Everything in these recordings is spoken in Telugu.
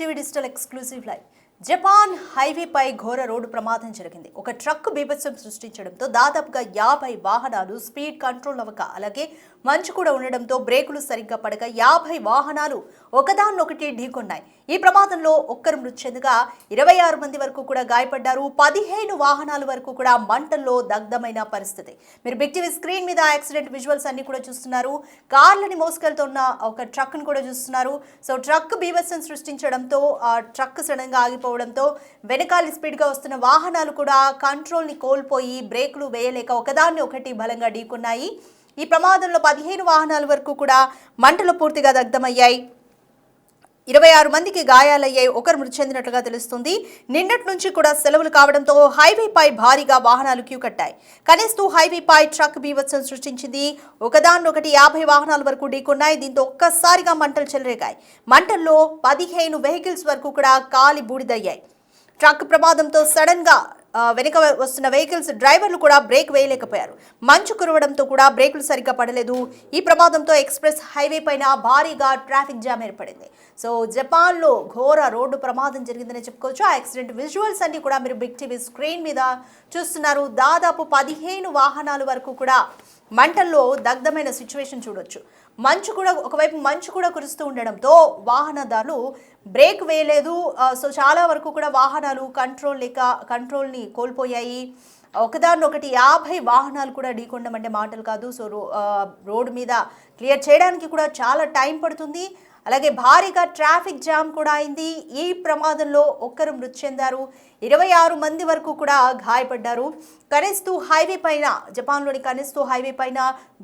TV digital exclusive live. Japan హైవేపై ఘోర రోడ్డు ప్రమాదం జరిగింది. ఒక ట్రక్ బీభత్సం సృష్టించడంతో దాదాపుగా 50 వాహనాలు స్పీడ్ కంట్రోల్ అవ్వక, అలాగే మంచు కూడా ఉండడంతో బ్రేకులు సరిగ్గా పడక 50 వాహనాలు ఒకదాన్నొకటి ఢీకొన్నాయి. ఈ ప్రమాదంలో ఒక్కరు మృతి చెందగా 26 మంది వరకు కూడా గాయపడ్డారు. 15 వాహనాల వరకు కూడా మంటల్లో దగ్ధమైన పరిస్థితి. మీరు బిగ్ టీవీ స్క్రీన్ మీద యాక్సిడెంట్ విజువల్స్ అన్ని కూడా చూస్తున్నారు. కార్లని మోసుకెళ్తున్న ఒక ట్రక్ ను కూడా చూస్తున్నారు. సో ట్రక్ బీభత్సం సృష్టించడంతో ఆ ట్రక్ సడన్ గా ఆగిపోవడంతో వెనకాల స్పీడ్ గా వస్తున్న వాహనాలు కూడా కంట్రోల్ ని కోల్పోయి బ్రేకులు వేయలేక ఒకదాన్ని ఒకటి బలంగా ఢీకొన్నాయి. ఈ ప్రమాదంలో 15 వాహనాల వరకు కూడా మంటలు పూర్తిగా దగ్ధమయ్యాయి. 26 మందికి గాయాలయ్యాయి. ఒకరు మృతి చెందినట్లుగా తెలుస్తుంది. నిన్నటి నుంచి కూడా సెలవులు కావడంతో హైవేపై భారీగా వాహనాలు క్యూ కట్టాయి. కనిస్తూ హైవేపై ట్రక్ బీభత్సం సృష్టించింది. ఒకదాన్నొకటి 50 వాహనాల వరకు ఢీకొన్నాయి. దీంతో ఒక్కసారిగా మంటలు చెలరేగాయి. మంటల్లో 15 వెహికల్స్ వరకు కూడా కాలి బూడిదయ్యాయి. ట్రక్ ప్రమాదంతో సడన్ గా వెనుక వస్తున్న వెహికల్స్ డ్రైవర్లు కూడా బ్రేక్ వేయలేకపోయారు. మంచు కురవడంతో కూడా బ్రేకులు సరిగ్గా పడలేదు. ఈ ప్రమాదంతో ఎక్స్ప్రెస్ హైవే పైన భారీగా ట్రాఫిక్ జామ్ ఏర్పడింది. సో జపాన్లో ఘోర రోడ్డు ప్రమాదం జరిగిందని చెప్పుకోవచ్చు. ఆ యాక్సిడెంట్ విజువల్స్ అన్ని కూడా మీరు బిగ్ టీవీ స్క్రీన్ మీద చూస్తున్నారు. దాదాపు 15 వాహనాల వరకు కూడా మంటల్లో దగ్ధమైన సిచ్యువేషన్ చూడొచ్చు. ఒకవైపు మంచు కూడా కురుస్తూ ఉండడంతో వాహనదారులు బ్రేక్ వేయలేదు. సో చాలా వరకు కూడా వాహనాలు కంట్రోల్ని కోల్పోయాయి. ఒకదాన్నొకటి 50 వాహనాలు కూడా ఢీకొనడం అంటే మాటలు కాదు. సో రోడ్డు మీద క్లియర్ చేయడానికి కూడా చాలా టైం పడుతుంది. అలాగే భారీగా ట్రాఫిక్ జామ్ కూడా అయింది. ఈ ప్రమాదంలో ఒక్కరు మృతి చెందారు. 26 మంది వరకు కూడా గాయపడ్డారు. జపాన్లోని కనిస్తూ హైవే పైన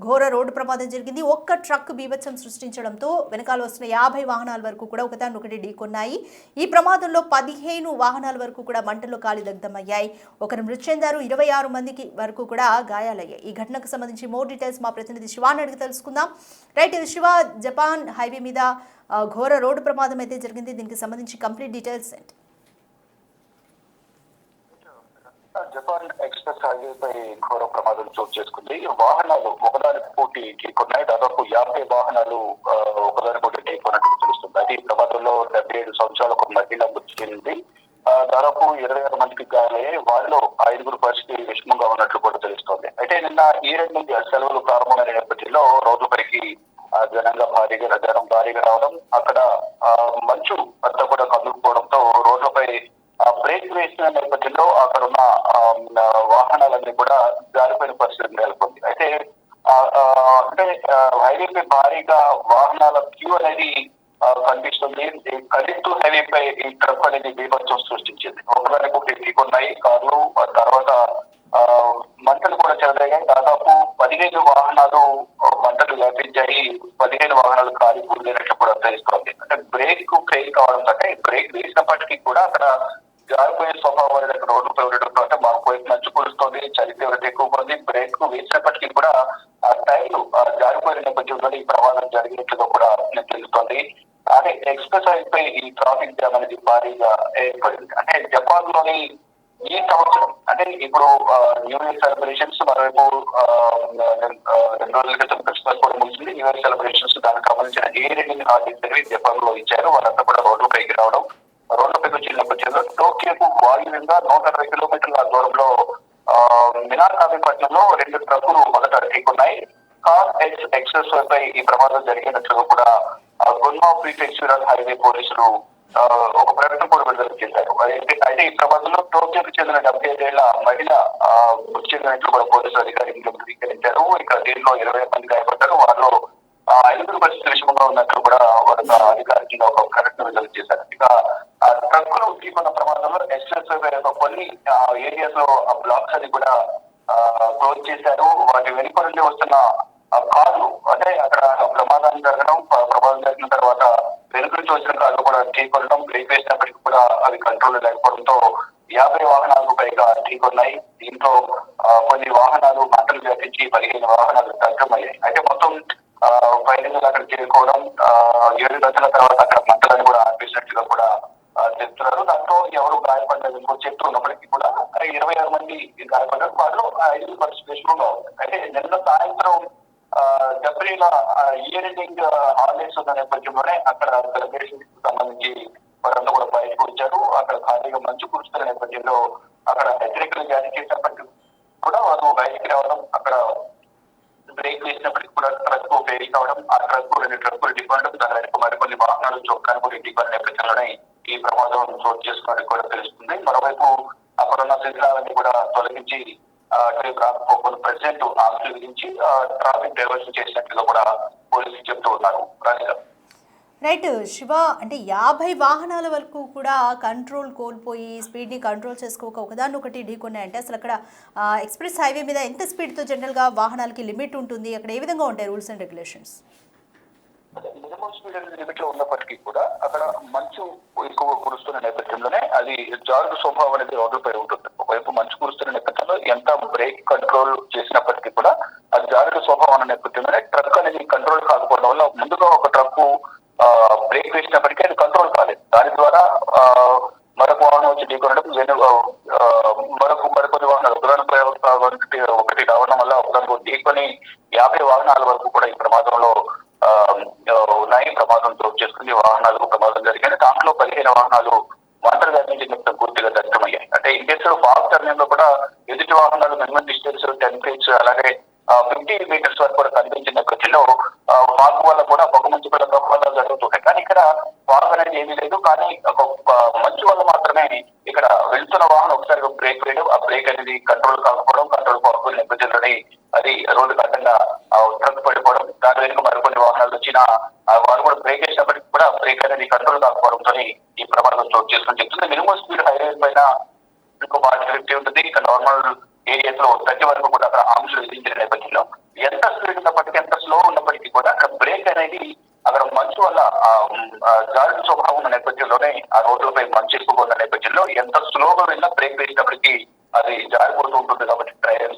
ఘోర రోడ్డు ప్రమాదం జరిగింది. ఒక్క ట్రక్ బీభత్సం సృష్టించడంతో వెనకాల వస్తున్న 50 వాహనాల వరకు కూడా ఒకదాన్నొకటి ఢీకొన్నాయి. ఈ ప్రమాదంలో 15 వాహనాల వరకు కూడా మంటల్లో కాలి దగ్ధమయ్యాయి. ఒకరు మృతి చెందారు. 26 మందికి వరకు కూడా గాయాలయ్యాయి. ఈ ఘటనకు సంబంధించి మోర్ డీటెయిల్స్ మా ప్రతినిధి శివాని అడిగి తెలుసుకుందాం. రైట్ శివ, జపాన్ హైవే మీద ఘోర రోడ్డు ప్రమాదం అయితే జరిగింది. దీనికి సంబంధించి కంప్లీట్ డీటెయిల్స్ ఏంటి? జపాన్ ఎక్స్ప్రెస్ హైవే పై ఘోర ప్రమాదం చోటు చేసుకుంది. వాహనాలు ఒకదానికి పోటీ ఢీకొన్నాయి. దాదాపు 50 వాహనాలు ఒకదానికి పోటీ ఢీకొన్నట్టు తెలుస్తుంది. అయితే ఈ ప్రమాదంలో 77 సంవత్సరాల ఒక మహిళ మృతి చెందింది. దాదాపు 26 మందికి గాయాలయ్యాయి. వారిలో 5 పరిస్థితి విషమంగా ఉన్నట్లు కూడా తెలుస్తోంది. అయితే నిన్న ఈ 2 నుంచి సెలవులు ప్రారంభమైన నేపథ్యంలో రోడ్లపైకి జనం భారీగా రావడం, అక్కడ మంచు అంతా కూడా కదులుకోవడంతో రోడ్లపై బ్రేక్ వేసిన నేపథ్యంలో అక్కడ ఉన్న వాహనాలన్నీ కూడా జారిపోయిన పరిస్థితి నెలకొంది. అయితే హైవేపై భారీగా వాహనాల క్యూ అనేది కనిపిస్తుంది. కనిస్తూ హైవేపై ఈ ట్రక్ అనేది బీభత్సం సృష్టించింది. ఒకదానికి ఒకటి ఢీకొన్నాయి కార్లు. తర్వాత మంటలు కూడా చెలరేగాయి. దాదాపు 15 వాహనాలు మంటలు వ్యాపించాయి. 15 వాహనాలు కాలి కూలినట్లు కూడా తెలుస్తోంది. అంటే బ్రేక్ ఫెయిల్ కావడం కంటే బ్రేక్ వేసినప్పటికీ కూడా అక్కడ జారిపోయే స్వభావం అనేది అక్కడ రోడ్డుపై ఉండడంతో, అంటే మాకు వైపు మంచు కురుస్తుంది, చలి తీవ్రత ఎక్కువ ఉంది. బ్రేక్ వేసినప్పటికీ కూడా ఆ టైర్లు జారిపోయిన నేపథ్యంలో ఈ ప్రమాదం జరిగినట్లుగా కూడా తెలుస్తోంది. అదే ఎక్స్ప్రెస్ హైవే ఈ ట్రాఫిక్ జామ్ అనేది భారీగా ఏర్పడింది. అంటే జపాన్ లోని ఈ సంవత్సరం, అంటే ఇప్పుడు న్యూ ఇయర్ సెలబ్రేషన్స్, మరోవైపు 2 రోజుల క్రితం క్రిస్మస్ కూడా ముగిసింది. న్యూ ఇయర్ సెలబ్రేషన్స్ దానికి సంబంధించిన ఎయిరింగ్ హాలిడేస్ జపాన్ లో ఇచ్చారు. వాళ్ళంతా కూడా రోడ్లపైకి రావడం, రోడ్లపైకి వచ్చిన నేపథ్యంలో టోక్యోకు వాయువ్యంగా 160 కిలోమీటర్ల దూరంలో మినాకామి పట్టణంలో 2 ట్రక్కులు మొదట ఢీకొన్నాయి. కార్ ఎక్స్ప్రెస్ పై ఈ ప్రమాదం జరిగినట్లుగా కూడా గున్మా ప్రీఫెక్చరల్ హైవే పోలీసులు ఒక ప్రకటన కూడా విడుదల చేశారు. అయితే ఈ ప్రమాదంలో టోక్యోకు చెందిన 75 ఏళ్ల మహిళ మృతి చెందినట్లు కూడా పోలీసు అధికారులు ధృవీకరించారు. ఇక దీనిలో 20 మంది గాయపడ్డారు. వారిలో 5 పరిస్థితి విషమంగా ఉన్నట్లు కూడా వారు అధికారికంగా ఒక ప్రకటన విడుదల చేశారు. ఇక ట్రక్కులు ఢీకొన్న ప్రమాదంలో ఎక్స్ప్రెస్ కొన్ని ఏరియాస్ లో బ్లాక్స్ అని కూడా క్లోజ్ చేశారు. వాటి వెనుక నుండి వస్తున్న కార్లు, అంటే అక్కడ ప్రమాదం జరిగిన తర్వాత వెనుక నుంచి వచ్చిన కార్లు కూడా ఢీకొనడం, బ్రేక్ వేసినప్పటికీ కూడా అవి కంట్రోల్ లేకపోవడంతో 50 వాహనాలకు పైగా ఢీకొన్నాయి. దీంతో కొన్ని వాహనాలు మంటలు వ్యాపించి 15 వాహనాలు దగ్ధమయ్యాయి. అయితే మొత్తం ఫైనల్ అక్కడ చేరుకోవడం, 7 గంటల తర్వాత అక్కడ మంటలను కూడా ఆర్పేసినట్టుగా కూడా చెప్తున్నారు. దాంతో ఎవరు గాయపడ్డారు చెప్తున్నప్పటికీ కూడా 26 మంది గాయపడ్డారు. వారిలో 5 పరిస్థితి విషమంగా ఉంది. అయితే నిన్న సాయంత్రం జబ్రీల ఇయర్ ఎండింగ్ హాలిడేస్ ఉన్న నేపథ్యంలోనే అక్కడ సెలబ్రేషన్ కి సంబంధించి వారంతా కూడా బయటకు వచ్చారు. అక్కడ ఖాళీగా మంచు కురుస్తున్న నేపథ్యంలో అక్కడ హెచ్చరికలు జారీ చేసినప్పటికీ కూడా వారు బయటికి రావడం, అక్కడ బ్రేక్ వేసినప్పటికీ కూడా ట్రక్ ఫెయిల్ కావడం, ఆ ట్రక్ 2 ట్రక్కులు ఢీకొనడం, దాని వెనుక మరికొన్ని వాహనాలు చొక్కాను కూడా ఢీకొన్న నేపథ్యంలోనే ఈ ప్రమాదం చోటు చేసుకున్నట్టు కూడా తెలుస్తుంది. మరోవైపు అక్కడ ఉన్న శిథిలాలన్నీ కూడా తొలగించి ప్రెసిడెంట్ ఆంక్షలు విధించి ట్రాఫిక్ డైవర్షన్ చేసినట్లుగా కూడా పోలీసులు చెప్తూ ఉన్నారు. రాధిక. రైట్ శివ, అంటే 50 వాహనాల వరకు కూడా కంట్రోల్ కోల్పోయి స్పీడ్ని కంట్రోల్ చేసుకోక ఒకదాన్ని ఒకటి ఢీకొన్నాయంటే అసలు అక్కడ ఎక్స్ప్రెస్ హైవే మీద ఎంత స్పీడ్తో జనరల్గా వాహనాలకి లిమిట్ ఉంటుంది, అక్కడ ఏ విధంగా ఉంటాయి rules and regulations? Minimum speed limit లో ఉన్నప్పటికీ కూడా అక్కడ మంచు ఎక్కువ కురుస్తున్న నేపథ్యంలోనే అది జారుడు స్వభావం అనేది రోడ్లపై ఉంటుంది. ఒకవైపు మంచు కురుస్తున్న నేపథ్యంలో ఎంత బ్రేక్ కంట్రోల్ చేసినప్పటికీ కూడా అది జారుడు స్వభావం అనే నేపథ్యంలోనే ట్రక్ అనేది కంట్రోల్ కాకపోవడం వల్ల ముందుగా ఒక ట్రక్ బ్రేక్ వేసినప్పటికీ అది కంట్రోల్ కాలేదు. దాని ద్వారా మరొక వాహనం వచ్చి ఢీకొనడం, మరికొన్ని వాహనాలు ఒకటి రావడం వల్ల ఒకదానికి ఢీకొని 50 వాహనాల వరకు కూడా ఈ ప్రమాదంలో ఉన్నాయి. ప్రమాదం చోటు చేసుకుని వాహనాలకు ప్రమాదం జరిగింది. దాంట్లో 15 వాహనాలు మంటలు గర్భించిన పూర్తిగా దగ్ధమయ్యాయి. అంటే ఇన్ కేసు ఫాస్ట్ టర్నింగ్ లో కూడా ఎదుటి వాహనాలు మినిమం డిస్టెన్స్ 10 ఫీట్స్ అలాగే 50 మీటర్స్ వరకు కూడా కనిపించిన నేపథ్యంలో ఫాగ్ వల్ల కూడా పొగ మంచు వల్ల ప్రమాదాలు జరుగుతుంటాయి. కానీ ఇక్కడ ఫాగ్ అనేది ఏమీ లేదు. కానీ ఒక మంచు వల్ల మాత్రమే ఇక్కడ వెళ్తున్న వాహనం ఒకసారి బ్రేక్ వేయడం, ఆ బ్రేక్ అనేది కంట్రోల్ కాకపోవడం, కంట్రోల్ కాకపోయిన నేపథ్యంలోనే అది రోడ్డు కట్టంగా ట్రక్ పడిపోవడం, దాని వెనుక మరికొన్ని వాహనాలు వచ్చిన వారు కూడా బ్రేక్ వేసినప్పటికీ కూడా బ్రేక్ అనేది కంట్రోల్ కాకపోవడంతో ఈ ప్రమాదం చోటు చేసుకుని చెప్తుంది. మినిమం స్పీడ్ హైవే పైన ఇంకో 40-50 ఉంటుంది. ఇక నార్మల్ ఏరియాస్ లో 30 వరకు కూడా అక్కడ ఆంక్షలు విధించిన నేపథ్యంలో ఎంత స్పీడ్ ఉన్నప్పటికీ, ఎంత స్లో ఉన్నప్పటికీ కూడా అక్కడ బ్రేక్ అనేది అక్కడ మంచు వల్ల జారుడు స్వభావం ఉన్న నేపథ్యంలోనే ఆ రోడ్లపై మంచు ఎక్కువ ఉన్న నేపథ్యంలో ఎంత స్లోగా వెళ్ళినా బ్రేక్ వేసినప్పటికీ అది జారిపోతూ ఉంటుంది. కాబట్టి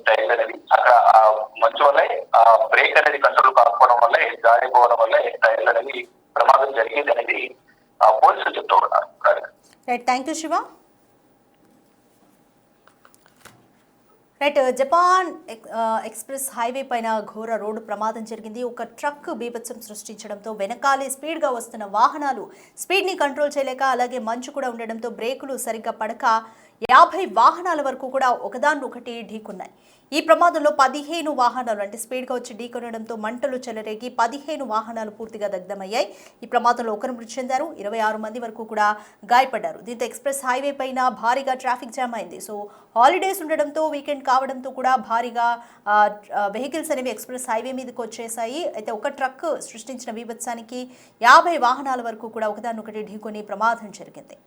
టైర్ అనేది అక్కడ మంచు వల్లే బ్రేక్ అనేది కంట్రోల్ కాకపోవడం వల్లే, జారిపోవడం వల్లే టైర్లు అనేది ప్రమాదం జరిగింది అనేది పోలీసులు చెప్తూ ఉన్నారు. Right, thank you Shiva. Right, Japan express highway పైన ఘోర రోడ్డు ప్రమాదం జరిగింది. ఒక ట్రక్ బీభత్సం సృష్టించడంతో వెనకాలే స్పీడ్గా వస్తున్న వాహనాలు స్పీడ్ని కంట్రోల్ చేయలేక, అలాగే మంచు కూడా ఉండడంతో బ్రేకులు సరిగ్గా పడక 50 వాహనాల వరకు కూడా ఒకదాన్నొకటి ఢీకొన్నాయి. ఈ ప్రమాదంలో 15 వాహనాలు అంటే స్పీడ్గా వచ్చి ఢీకొనడంతో మంటలు చెలరేగి 15 వాహనాలు పూర్తిగా దగ్ధమయ్యాయి. ఈ ప్రమాదంలో ఒకరు మృతి చెందారు, 26 మంది వరకు కూడా గాయపడ్డారు. దీంతో ఎక్స్ప్రెస్ హైవే పైన భారీగా ట్రాఫిక్ జామ్ అయింది. సో హాలిడేస్ ఉండడంతో, వీకెండ్ కావడంతో కూడా భారీగా వెహికల్స్ అనేవి ఎక్స్ప్రెస్ హైవే మీదకి వచ్చేసాయి. అయితే ఒక ట్రక్ సృష్టించిన బీభత్సానికి 50 వాహనాల వరకు కూడా ఒకదాన్నొకటి ఢీకొని ప్రమాదం జరిగింది.